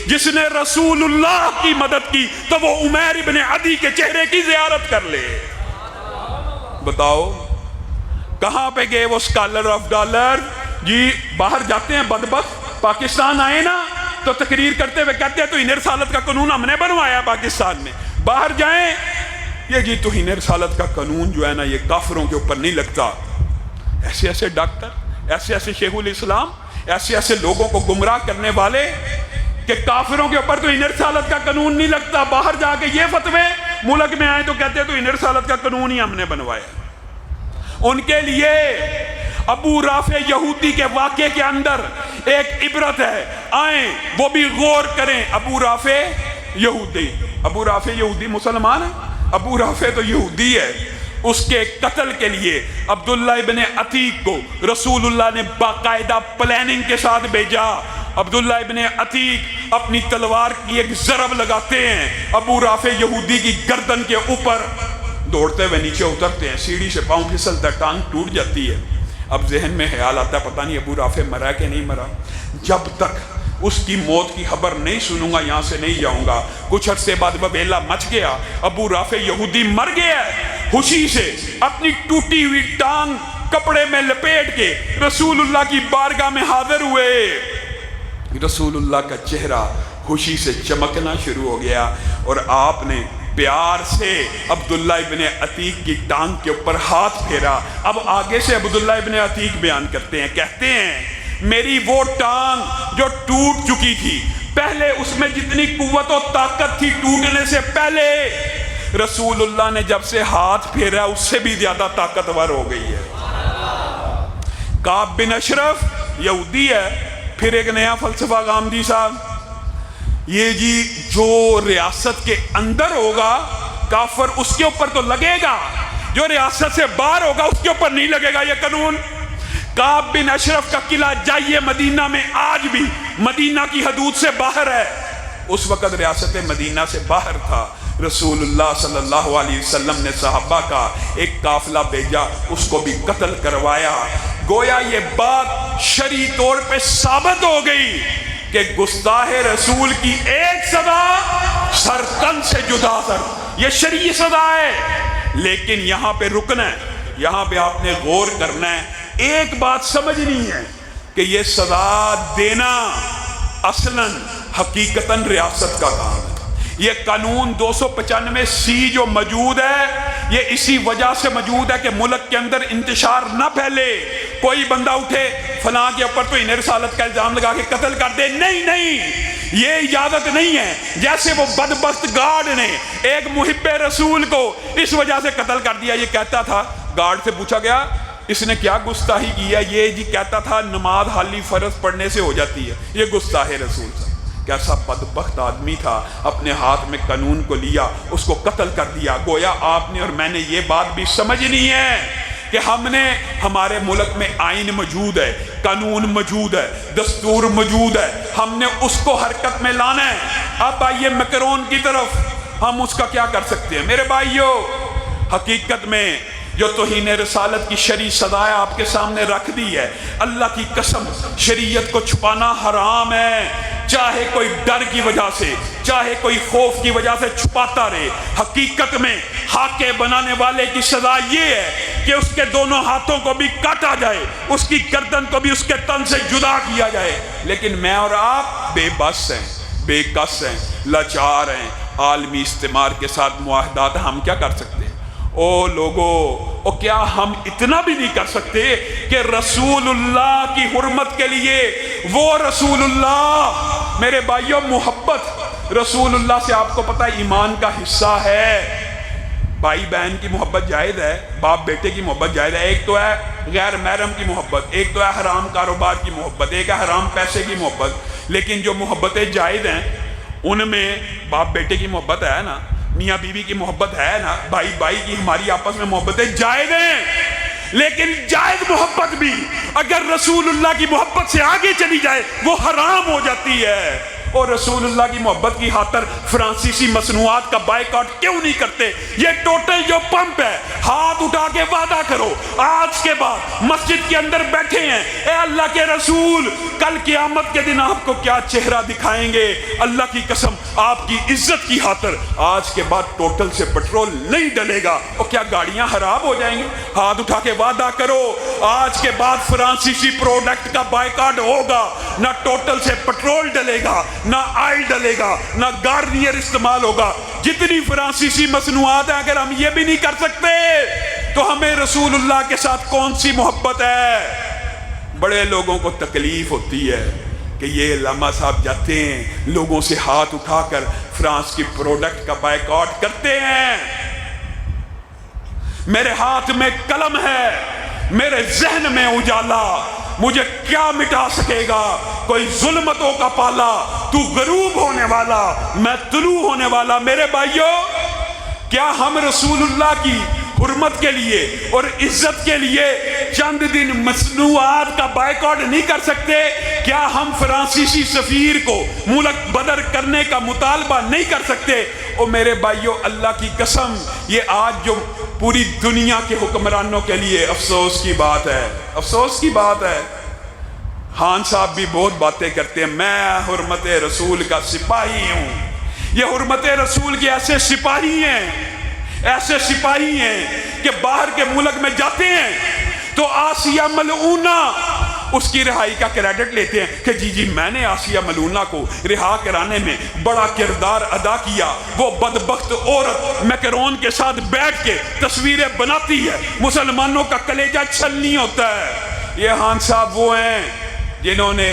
جس نے رسول اللہ کی مدد کی، تو وہ عمیر ابن عدی کے چہرے کی زیارت کر لے. بتاؤ کہاں پہ گئے وہ اسکالر آف ڈالر؟ جی باہر جاتے ہیں بدبخت، پاکستان آئے نا تو تقریر کرتے ہوئے کہتے ہیں توہین رسالت کا قانون ہم نے بنوایا پاکستان میں. باہر جائیں، یہ جی توہین رسالت کا قانون جو ہے نا یہ کافروں کے اوپر نہیں لگتا. ایسے ایسے ڈاکٹر، ایسے ایسے شیخ الاسلام، ایسے ایسے لوگوں کو گمراہ کرنے والے کہ کافروں کے اوپر تو انر رسالت کا قانون نہیں لگتا، باہر جا کے یہ فتوے ملک میں آئے تو کہتے ہیں تو انر رسالت کا قانون ہی ہم نے بنوایا۔ ان کے لیے ابو رافع یہودی کے واقعے کے اندر ایک عبرت ہے، آئیں وہ بھی غور کریں۔ ابو رافع یہودی مسلمان ہے، ابو رافع تو یہودی ہے۔ اس کے قتل کے لیے عبداللہ ابن عتیق کو رسول اللہ نے باقاعدہ پلاننگ کے ساتھ بھیجا۔ عبداللہ ابن عتیق اپنی تلوار کی ایک ضرب لگاتے ہیں ابو رافع یہودی کی گردن کے اوپر، دوڑتے ہوئے نیچے اترتے ہیں، سیڑھی سے پاؤں پھسلتا ہے، ٹانگ ٹوٹ جاتی ہے۔ اب ذہن میں خیال آتا ہے پتہ نہیں ابو رافع مرا کہ نہیں مرا، جب تک اس کی موت کی خبر نہیں سنوں گا یہاں سے نہیں جاؤں گا۔ کچھ عرصے بعد وبیلہ مچ گیا، ابو رافع یہودی مر گیا ہے۔ خوشی سے اپنی ٹوٹی ہوئی ٹانگ کپڑے میں لپیٹ کے رسول اللہ کی بارگاہ میں حاضر ہوئے۔ رسول اللہ کا چہرہ خوشی سے چمکنا شروع ہو گیا اور آپ نے پیار سے عبداللہ ابن عتیق کی ٹانگ کے اوپر ہاتھ پھیرا۔ اب آگے سے عبداللہ ابن عتیق بیان کرتے ہیں، کہتے ہیں میری وہ ٹانگ جو ٹوٹ چکی تھی، پہلے اس میں جتنی قوت و طاقت تھی ٹوٹنے سے پہلے، رسول اللہ نے جب سے ہاتھ پھیرا اس سے بھی زیادہ طاقتور ہو گئی ہے۔ کعب بن اشرف یہودی ہے، پھر ایک نیا فلسفہ غامدی صاحب، یہ جی جو ریاست کے اندر ہوگا کافر اس کے اوپر تو لگے گا، جو ریاست سے باہر ہوگا اس کے اوپر نہیں لگے گا یہ قانون۔ کعب بن اشرف کا قلعہ جائیے مدینہ میں آج بھی مدینہ کی حدود سے باہر ہے، اس وقت ریاست مدینہ سے باہر تھا۔ رسول اللہ صلی اللہ علیہ وسلم نے صحابہ کا ایک قافلہ بھیجا، اس کو بھی قتل کروایا۔ گویا یہ بات شرعی طور پہ ثابت ہو گئی کہ گستاخ رسول کی ایک سزا سر تن سے جدا سر، یہ شرعی سزا ہے۔ لیکن یہاں پہ رکنا ہے، یہاں پہ آپ نے غور کرنا ہے، ایک بات سمجھنی ہے کہ یہ سزا دینا اصلاً حقیقتاً ریاست کا کام ہے۔ یہ قانون 295 جو موجود ہے یہ اسی وجہ سے موجود ہے کہ ملک کے اندر انتشار نہ پھیلے، کوئی بندہ اٹھے فلاں کے اوپر تو انہیں رسالت کا الزام لگا کے قتل کر دے، نہیں، یہ اجازت نہیں ہے۔ جیسے وہ بدبخت گارڈ نے ایک محب رسول کو اس وجہ سے قتل کر دیا، یہ کہتا تھا، گارڈ سے پوچھا گیا اس نے کیا گستاخی کی ہے، یہ جی کہتا تھا نماز حالی فرض پڑھنے سے ہو جاتی ہے، یہ گستاخ رسول تھا۔ کیسا بدبخت آدمی تھا، اپنے ہاتھ میں قانون کو لیا، اس کو قتل کر دیا۔ گویا آپ نے اور میں نے یہ بات بھی سمجھنی ہے کہ ہم نے، ہمارے ملک میں آئین موجود ہے، قانون موجود ہے، دستور موجود ہے، ہم نے اس کو حرکت میں لانا ہے۔ اب آئیے میکرون کی طرف، ہم اس کا کیا کر سکتے ہیں؟ میرے بھائیو، حقیقت میں جو توہین رسالت کی شرعی سزا آپ کے سامنے رکھ دی ہے، اللہ کی قسم شریعت کو چھپانا حرام ہے، چاہے کوئی ڈر کی وجہ سے، چاہے کوئی خوف کی وجہ سے چھپاتا رہے۔ حقیقت میں حاکم بنانے والے کی سزا یہ ہے کہ اس کے دونوں ہاتھوں کو بھی کاٹا جائے، اس کی گردن کو بھی اس کے تن سے جدا کیا جائے۔ لیکن میں اور آپ بے بس ہیں، بے کس ہیں، لاچار ہیں، عالمی استعمار کے ساتھ معاہدات، ہم کیا کر سکتے ہیں؟ او لوگو، او کیا ہم اتنا بھی نہیں کر سکتے کہ رسول اللہ کی حرمت کے لیے وہ رسول اللہ، میرے بھائیوں محبت رسول اللہ سے آپ کو پتہ ہے ایمان کا حصہ ہے۔ بھائی بہن کی محبت جائز ہے، باپ بیٹے کی محبت جائز ہے، ایک تو ہے غیر محرم کی محبت، ایک تو ہے حرام کاروبار کی محبت، ایک ہے حرام پیسے کی محبت۔ لیکن جو محبتیں جائز ہیں ان میں باپ بیٹے کی محبت ہے نا، میاں بیوی کی محبت ہے نا، بھائی بھائی کی ہماری آپس میں محبتیں جائز ہیں۔ لیکن جائز محبت بھی اگر رسول اللہ کی محبت سے آگے چلی جائے وہ حرام ہو جاتی ہے۔ اور رسول اللہ کی محبت کی خاطر فرانسیسی مصنوعات کا بائیکاٹ کیوں نہیں کرتے؟ یہ ٹوٹل جو پمپ ہے، ہاتھ اٹھا کے وعدہ کرو آج کے بعد مسجد کے اندر بیٹھے ہیں، اے اللہ کے رسول کل قیامت کے دن آپ کو کیا چہرہ دکھائیں گے؟ اللہ کی قسم آپ کی عزت کی خاطر آج کے بعد ٹوٹل سے پٹرول نہیں ڈلے گا۔ اور کیا گاڑیاں خراب ہو جائیں گی؟ ہاتھ اٹھا کے وعدہ کرو آج کے بعد فرانسیسی پروڈکٹ کا بائیکاٹ ہوگا، نہ ٹوٹل سے پٹرول ڈلے گا، نہ آئل ڈلے گا، نہ گارنیئر استعمال ہوگا۔ جتنی فرانسیسی مصنوعات ہیں اگر ہم یہ بھی نہیں کر سکتے تو ہمیں رسول اللہ کے ساتھ کون سی محبت ہے؟ بڑے لوگوں کو تکلیف ہوتی ہے کہ یہ علامہ صاحب جاتے ہیں لوگوں سے ہاتھ اٹھا کر فرانس کی پروڈکٹ کا بائیکاٹ کرتے ہیں. میرے ہاتھ میں قلم ہے، میرے ذہن میں اجالا، مجھے کیا مٹا سکے گا؟ کوئی ظلمتوں کا پالا، تو غروب ہونے والا، میں طلوع ہونے والا. میرے بھائیوں، کیا ہم رسول اللہ کی حرمت کے لیے اور عزت کے لیے چند دن مصنوعات کا بائیکاٹ نہیں کر سکتے؟ کیا ہم فرانسیسی سفیر کو ملک بدر کرنے کا مطالبہ نہیں کر سکتے؟ اور میرے بھائیوں، اللہ کی قسم، یہ آج جو پوری دنیا کے حکمرانوں کے لیے افسوس کی بات ہے، افسوس کی بات ہے. خان صاحب بھی بہت باتیں کرتے ہیں، میں حرمت رسول کا سپاہی ہوں. یہ حرمت رسول کے ایسے سپاہی ہیں کہ باہر کے ملک میں جاتے ہیں تو آسیہ ملعونہ اس کی رہائی کا کریڈٹ لیتے ہیں کہ جی میں نے آسیہ ملعونہ کو رہا کرانے میں بڑا کردار ادا کیا. وہ بدبخت عورت میکرون کے ساتھ بیٹھ کے تصویریں بناتی ہے، مسلمانوں کا کلیجہ چھلنی ہوتا ہے. یہ خان صاحب وہ ہیں جنہوں نے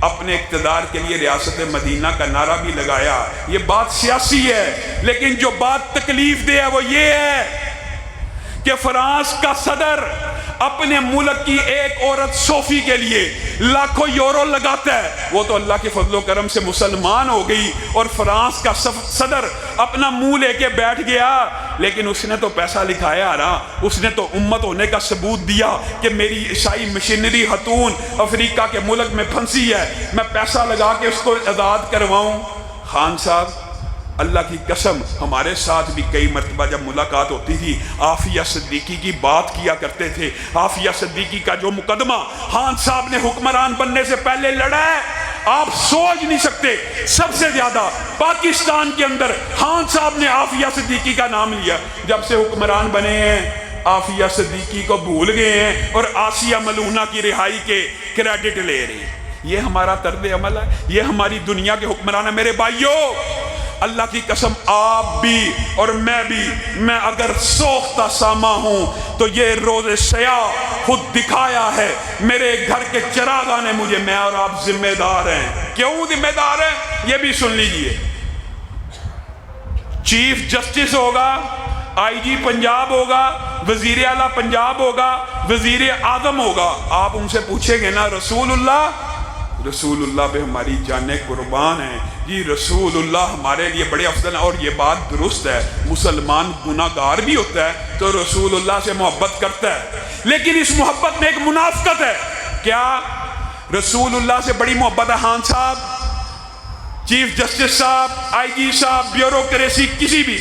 اپنے اقتدار کے لیے ریاست مدینہ کا نعرہ بھی لگایا. یہ بات سیاسی ہے، لیکن جو بات تکلیف دہ ہے وہ یہ ہے کہ فرانس کا صدر اپنے ملک کی ایک عورت صوفی کے لیے لاکھوں یورو لگاتا ہے. وہ تو اللہ کے فضل و کرم سے مسلمان ہو گئی اور فرانس کا صدر اپنا منہ لے کے بیٹھ گیا، لیکن اس نے تو پیسہ لکھایا رہا، اس نے تو امت ہونے کا ثبوت دیا کہ میری عیسائی مشینری خاتون افریقہ کے ملک میں پھنسی ہے، میں پیسہ لگا کے اس کو آزاد کرواؤں. خان صاحب، اللہ کی قسم، ہمارے ساتھ بھی کئی مرتبہ جب ملاقات ہوتی تھی عافیہ صدیقی کی بات کیا کرتے تھے. عافیہ صدیقی کا جو مقدمہ خان صاحب نے حکمران بننے سے پہلے لڑا ہے، آپ سوچ نہیں سکتے. سب سے زیادہ پاکستان کے اندر خان صاحب نے عافیہ صدیقی کا نام لیا. جب سے حکمران بنے ہیں عافیہ صدیقی کو بھول گئے ہیں اور آسیہ ملعونہ کی رہائی کے کریڈٹ لے رہے ہیں. یہ ہمارا طرز عمل ہے، یہ ہماری دنیا کے حکمران ہیں. میرے بھائیوں، اللہ کی قسم، آپ بھی اور میں اگر سوختہ ساما ہوں تو یہ روز سیاہ خود دکھایا ہے. میرے گھر کے چراغاں نے مجھے، میں اور آپ ذمہ دار ہیں. کیوں ذمہ دار ہیں؟ یہ بھی سن لیجئے. چیف جسٹس ہوگا، آئی جی پنجاب ہوگا، وزیر اعلیٰ پنجاب ہوگا، وزیر اعظم ہوگا. آپ ان سے پوچھیں گے نا رسول اللہ پہ ہماری جانیں قربان ہیں جی، رسول اللہ ہمارے لیے بڑے افضل ہیں. اور یہ بات درست ہے، مسلمان گناہ گار بھی ہوتا ہے تو رسول اللہ سے محبت کرتا ہے، لیکن اس محبت میں ایک منافقت ہے. کیا رسول اللہ سے بڑی محبت ہے خان صاحب، چیف جسٹس صاحب، آئی جی صاحب، بیوروکریسی کسی بھی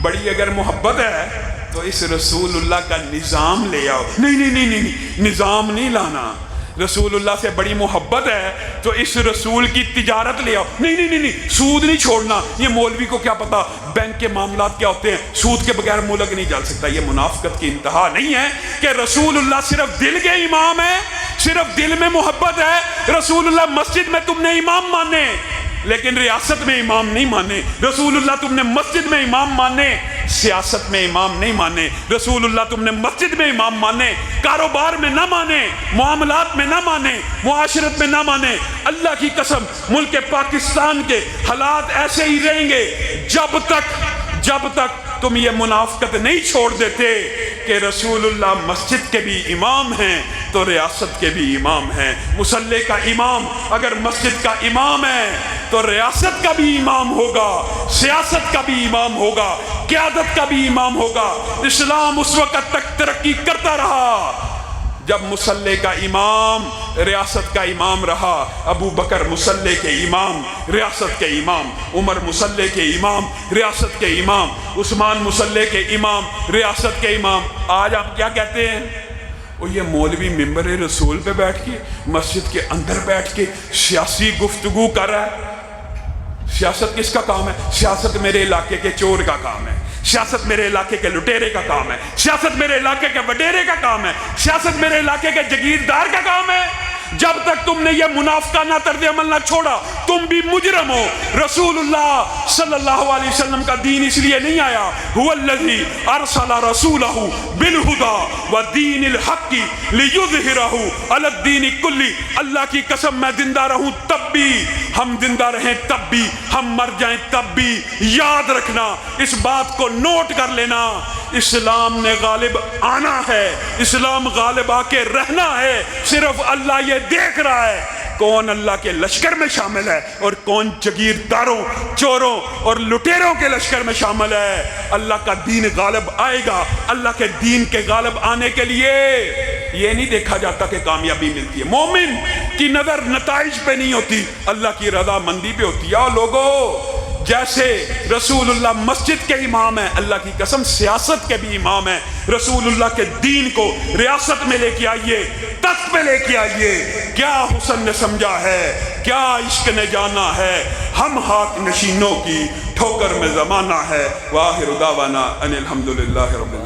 بڑی اگر محبت ہے تو اس رسول اللہ کا نظام لے آؤ. نہیں، نظام نہیں لانا. رسول اللہ سے بڑی محبت ہے تو اس رسول کی تجارت لے آؤ. نہیں، سود نہیں چھوڑنا. یہ مولوی کو کیا پتا بینک کے معاملات کیا ہوتے ہیں، سود کے بغیر ملک نہیں چل سکتا. یہ منافقت کی انتہا نہیں ہے کہ رسول اللہ صرف دل کے امام ہے، صرف دل میں محبت ہے. رسول اللہ مسجد میں تم نے امام مانے لیکن ریاست میں امام نہیں مانے. رسول اللہ تم نے مسجد میں امام مانے، سیاست میں امام نہیں مانے. رسول اللہ تم نے مسجد میں امام مانے، کاروبار میں نہ مانے، معاملات میں نہ مانے، معاشرت میں نہ مانے. اللہ کی قسم، ملک پاکستان کے حالات ایسے ہی رہیں گے جب تک تم یہ منافقت نہیں چھوڑ دیتے کہ رسول اللہ مسجد کے بھی امام ہیں تو ریاست کے بھی امام ہیں. مصلی کا امام اگر مسجد کا امام ہے تو ریاست کا بھی امام ہوگا، سیاست کا بھی امام ہوگا، قیادت کا بھی امام ہوگا. اسلام اس وقت تک ترقی کرتا رہا جب مصلی کا امام ریاست کا امام رہا. ابو بکر مصلی کے امام، ریاست کے امام. عمر مصلی کے امام، ریاست کے امام. عثمان مصلی کے امام، ریاست کے امام. آج آپ کیا کہتے ہیں؟ وہ یہ مولوی ممبر رسول پہ بیٹھ کے مسجد کے اندر بیٹھ کے سیاسی گفتگو کر رہا ہے. سیاست کس کا کام ہے؟ سیاست میرے علاقے کے چور کا کام ہے، سیاست میرے علاقے کے لٹیرے کا کام ہے، سیاست میرے علاقے کے وڈیرے کا کام ہے، سیاست میرے علاقے کے جگیردار کا کام ہے. جب تک تم نے یہ منافقانہ طرز عمل نہ چھوڑا تم بھی مجرم ہو. رسول اللہ صلی اللہ علیہ وسلم کا دین اس لیے نہیں آیا، هو الذی ارسل رسولہ بالہدی ودین الحق لیظہرہ علی الدین کلہ۔ اللہ کی قسم میں زندہ رہوں تب بھی، ہم زندہ رہیں تب بھی، ہم مر جائیں تب بھی، یاد رکھنا، اس بات کو نوٹ کر لینا، اسلام نے غالب آنا ہے، اسلام غالب آ کے رہنا ہے۔ صرف اللہ یہ دیکھ رہا ہے کون اللہ کے لشکر میں شامل ہے اور کون جگیرداروں، چوروں اور لٹیروں کے لشکر میں شامل ہے۔ اللہ کا دین غالب آئے گا۔ اللہ کے دین کے غالب آنے کے لیے یہ نہیں دیکھا جاتا کہ کامیابی ملتی ہے۔ مومن کی نظر نتائج پہ نہیں ہوتی، اللہ کی رضا مندی پہ ہوتی ہے۔ لوگوں، جیسے رسول اللہ مسجد کے امام ہیں، اللہ کی قسم سیاست کے بھی امام ہیں۔ رسول اللہ کے دین کو ریاست میں لے کے آئیے، تخت پہ لے کے آئیے۔ کیا حسن نے سمجھا ہے، کیا عشق نے جانا ہے، ہم ہاتھ نشینوں کی ٹھوکر میں زمانہ ہے۔ وآخر دعوانا ان الحمدللہ رب العالمین۔